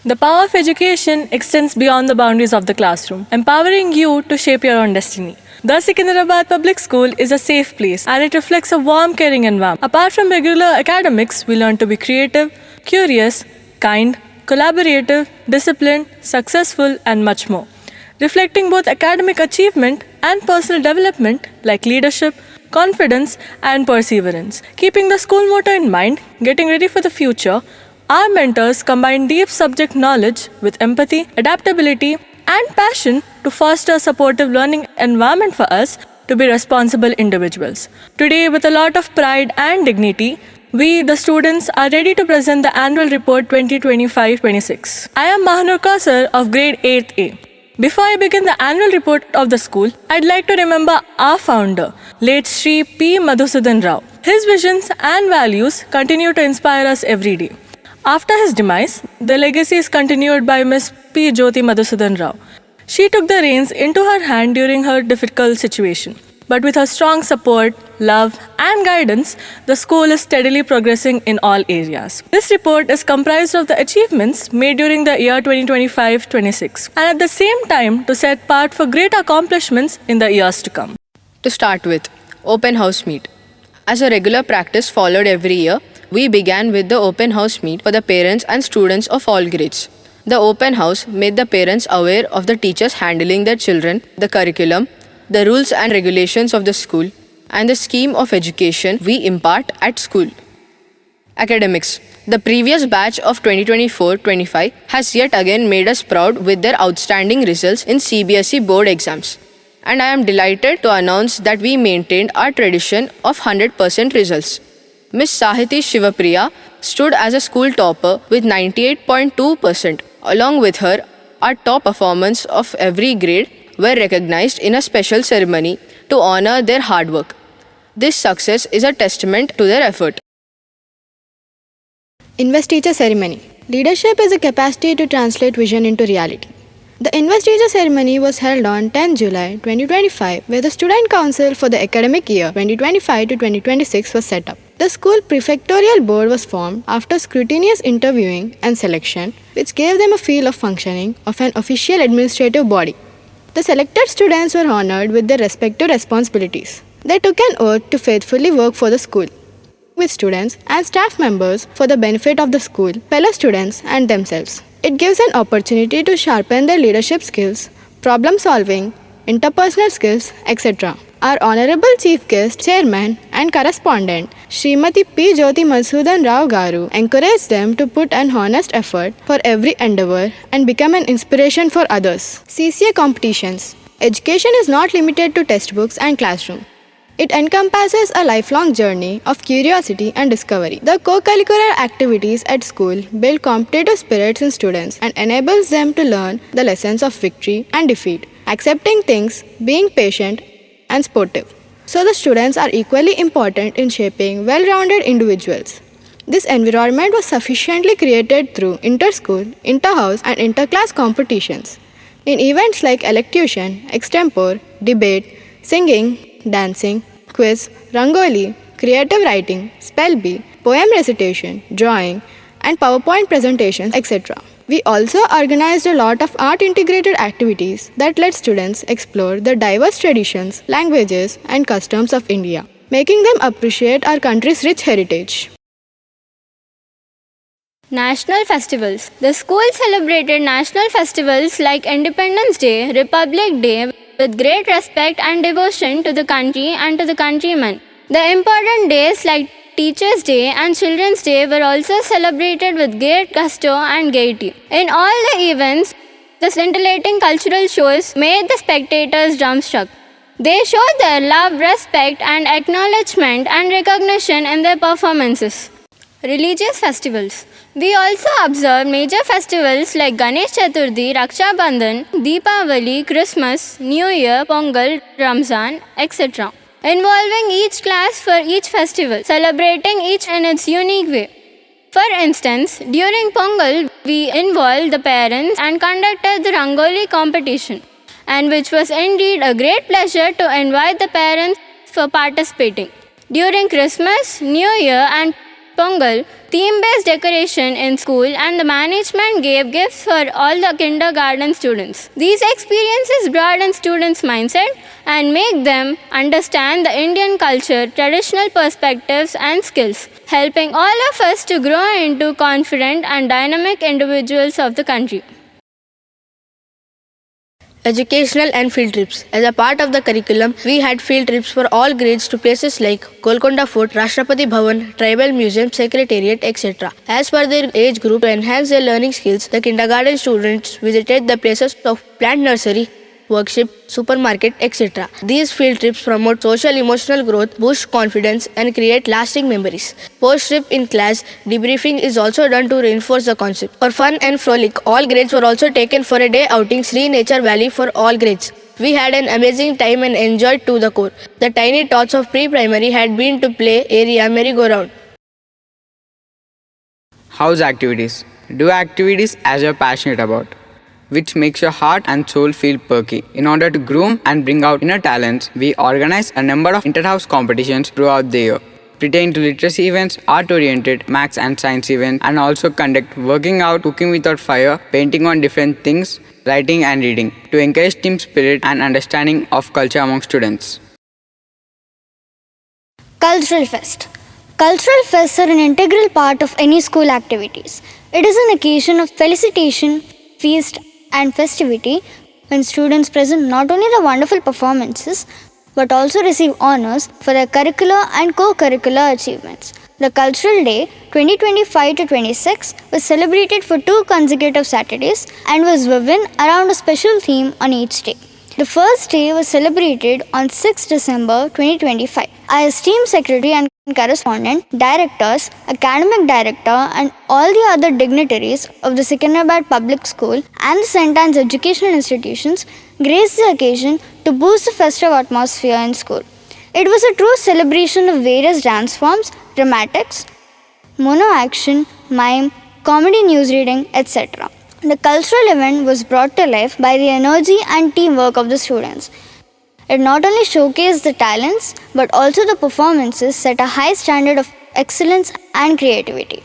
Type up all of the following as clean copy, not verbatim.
The power of education extends beyond the boundaries of the classroom, empowering you to shape your own destiny. The Secunderabad Public School is a safe place and it reflects a warm, caring environment. Apart from regular academics, we learn to be creative, curious, kind, collaborative, disciplined, successful, and much more. Reflecting both academic achievement and personal development like leadership, confidence, and perseverance. Keeping the school motto in mind, getting ready for the future, our mentors combine deep subject knowledge with empathy, adaptability, and passion to foster a supportive learning environment for us to be responsible individuals. Today, with a lot of pride and dignity, we, the students, are ready to present the annual report 2025-26. I am Mahanur Kausar of grade 8th A. Before I begin the annual report of the school, I'd like to remember our founder, late Shri P. Madhusudan Rao. His visions and values continue to inspire us every day. After his demise, the legacy is continued by Ms. P. Jyoti Madhusudan Rao. She took the reins into her hand during her difficult situation. But with her strong support, love, and guidance, the school is steadily progressing in all areas. This report is comprised of the achievements made during the year 2025-26 and at the same time to set part for great accomplishments in the years to come. To start with, open house meet. As a regular practice followed every year, we began with the open house meet for the parents and students of all grades. The open house made the parents aware of the teachers handling their children, the curriculum, the rules and regulations of the school, and the scheme of education we impart at school. Academics. The previous batch of 2024-25 has yet again made us proud with their outstanding results in CBSE board exams. And I am delighted to announce that we maintained our tradition of 100% results. Ms. Sahiti Shivapriya stood as a school topper with 98.2%. Along with her, our top performance of every grade were recognized in a special ceremony to honor their hard work. This success is a testament to their effort. Investiture Ceremony. Leadership is a capacity to translate vision into reality. The investiture ceremony was held on 10 July 2025, where the Student Council for the academic year 2025 to 2026 was set up. The school prefectorial board was formed after scrutinious interviewing and selection, which gave them a feel of functioning of an official administrative body. The selected students were honored with their respective responsibilities. They took an oath to faithfully work for the school, with students and staff members for the benefit of the school, fellow students, and themselves. It gives an opportunity to sharpen their leadership skills, problem solving, interpersonal skills, etc. Our Honorable Chief Guest, Chairman and Correspondent, Srimati P. Jyoti Madhusudan Rao Garu, encouraged them to put an honest effort for every endeavor and become an inspiration for others. CCA competitions. Education is not limited to textbooks and classroom. It encompasses a lifelong journey of curiosity and discovery. The co-curricular activities at school build competitive spirits in students and enables them to learn the lessons of victory and defeat, accepting things, being patient, and sportive. So the students are equally important in shaping well-rounded individuals. This environment was sufficiently created through inter-school, inter-house, and inter-class competitions. In events like elocution, extempore, debate, singing, dancing, quiz, rangoli, creative writing, spell bee, poem recitation, drawing, and PowerPoint presentations, etc. We also organized a lot of art-integrated activities that let students explore the diverse traditions, languages, and customs of India, making them appreciate our country's rich heritage. National festivals. The school celebrated national festivals like Independence Day, Republic Day with great respect and devotion to the country and to the countrymen. The important days like Teachers' Day and Children's Day were also celebrated with great gusto and gaiety. In all the events, the scintillating cultural shows made the spectators dumbstruck. They showed their love, respect, and acknowledgement and recognition in their performances. Religious festivals. We also observed major festivals like Ganesh Chaturthi, Raksha Bandhan, Deepavali, Christmas, New Year, Pongal, Ramzan, etc. Involving each class for each festival, celebrating each in its unique way. For instance, during Pongal, we involved the parents and conducted the Rangoli competition, and which was indeed a great pleasure to invite the parents for participating. During Christmas, New Year, and Pongal, theme-based decoration in school, and the management gave gifts for all the kindergarten students. These experiences broaden students' mindset and make them understand the Indian culture, traditional perspectives, and skills, helping all of us to grow into confident and dynamic individuals of the country. Educational and field trips. As a part of the curriculum, we had field trips for all grades to places like Golconda Fort, Rashtrapati Bhavan, Tribal Museum, Secretariat, etc. As per their age group, to enhance their learning skills, the kindergarten students visited the places of plant nursery, workshop, supermarket, etc. These field trips promote social emotional growth, boost confidence, and create lasting memories. Post-trip in class, debriefing is also done to reinforce the concept. For fun and frolic, all grades were also taken for a day outing Sri Nature Valley for all grades. We had an amazing time and enjoyed to the core. The tiny tots of pre-primary had been to play area merry-go-round. House activities. Do activities as you're passionate about, which makes your heart and soul feel perky. In order to groom and bring out inner talents, we organize a number of inter-house competitions throughout the year, pertaining to literacy events, art-oriented, maths and science events, and also conduct working out, cooking without fire, painting on different things, writing and reading, to encourage team spirit and understanding of culture among students. Cultural Fest. Cultural fests are an integral part of any school activities. It is an occasion of felicitation, feast, and festivity when students present not only the wonderful performances but also receive honors for their curricular and co-curricular achievements. The Cultural Day 2025-26 was celebrated for 2 consecutive Saturdays and was woven around a special theme on each day. The first day was celebrated on 6 December 2025. Our esteemed secretary and correspondent, directors, academic director and all the other dignitaries of the Secunderabad Public School and the St. Anne's Educational Institutions graced the occasion to boost the festive atmosphere in school. It was a true celebration of various dance forms, dramatics, mono action, mime, comedy news reading, etc. The cultural event was brought to life by the energy and teamwork of the students. It not only showcased the talents but also the performances set a high standard of excellence and creativity.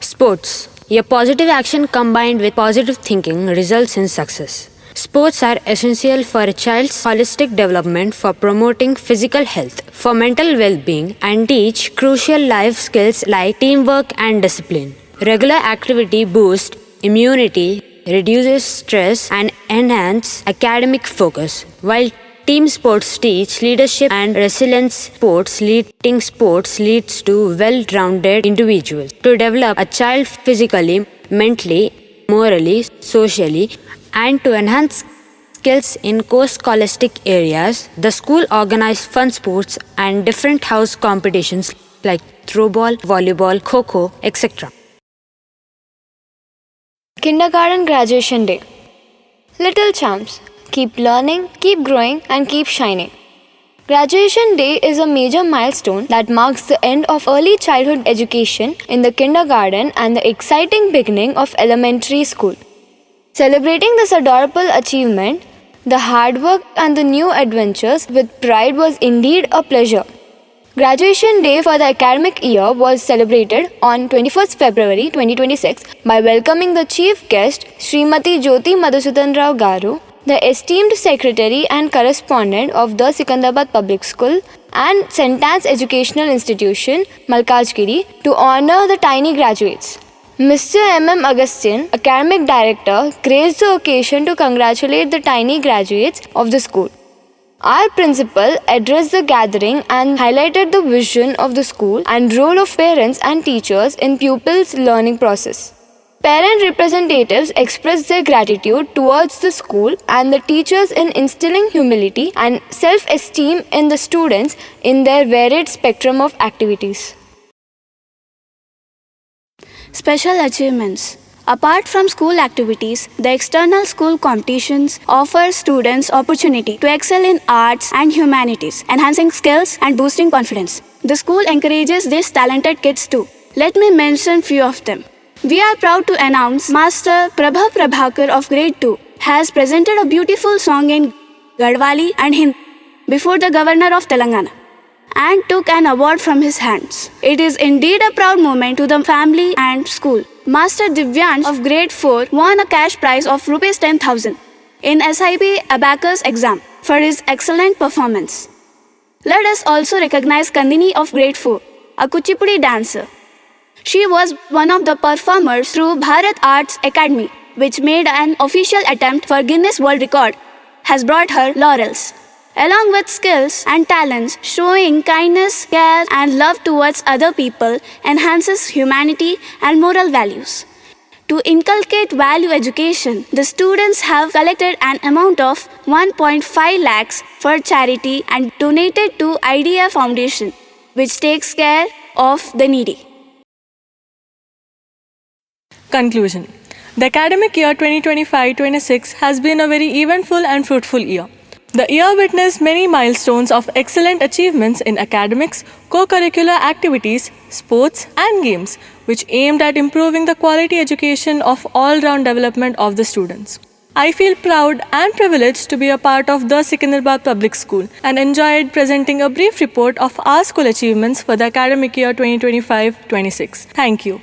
Sports. A positive action combined with positive thinking results in success. Sports are essential for a child's holistic development, for promoting physical health, for mental well-being, and teach crucial life skills like teamwork and discipline. Regular activity boosts immunity, reduces stress, and enhances academic focus, while team sports teach leadership and resilience. Sports leads to well-rounded individuals. To develop a child physically, mentally, morally, socially, and to enhance skills in co-scholastic areas, the school organized fun sports and different house competitions like throwball, volleyball, kho-kho, etc. Kindergarten Graduation Day. Little champs, keep learning, keep growing, and keep shining. Graduation Day is a major milestone that marks the end of early childhood education in the kindergarten and the exciting beginning of elementary school. Celebrating this adorable achievement, the hard work and the new adventures with pride was indeed a pleasure. Graduation Day for the academic year was celebrated on 21st February 2026 by welcoming the chief guest Srimati Jyoti Madhusudan Rao Garu, the esteemed secretary and correspondent of the Secunderabad Public School and St. Anne's Educational Institution, Malkajgiri, to honor the tiny graduates. Mr. M.M. Agastyan, academic director, graced the occasion to congratulate the tiny graduates of the school. Our principal addressed the gathering and highlighted the vision of the school and role of parents and teachers in pupils' learning process. Parent representatives expressed their gratitude towards the school and the teachers in instilling humility and self-esteem in the students in their varied spectrum of activities. Special achievements. Apart from school activities, the external school competitions offer students opportunity to excel in arts and humanities, enhancing skills and boosting confidence. The school encourages these talented kids too. Let me mention few of them. We are proud to announce Master Prabha Prabhakar of Grade 2 has presented a beautiful song in Gadwali and Hindi before the Governor of Telangana. and took an award from his hands. It is indeed a proud moment to the family and school. Master Divyansh of grade 4 won a cash prize of Rs 10,000 in SIB Abacus exam for his excellent performance. Let us also recognize Kandini of grade 4, a Kuchipudi dancer. She was one of the performers through Bharat Arts Academy, which made an official attempt for Guinness World Record, has brought her laurels. Along with skills and talents, showing kindness, care, and love towards other people enhances humanity and moral values. To inculcate value education, the students have collected an amount of 1.5 lakhs for charity and donated to IDEA Foundation, which takes care of the needy. Conclusion. The academic year 2025-26 has been a very eventful and fruitful year. The year witnessed many milestones of excellent achievements in academics, co-curricular activities, sports and games, which aimed at improving the quality education of all-round development of the students. I feel proud and privileged to be a part of the Secunderabad Public School and enjoyed presenting a brief report of our school achievements for the academic year 2025-26. Thank you.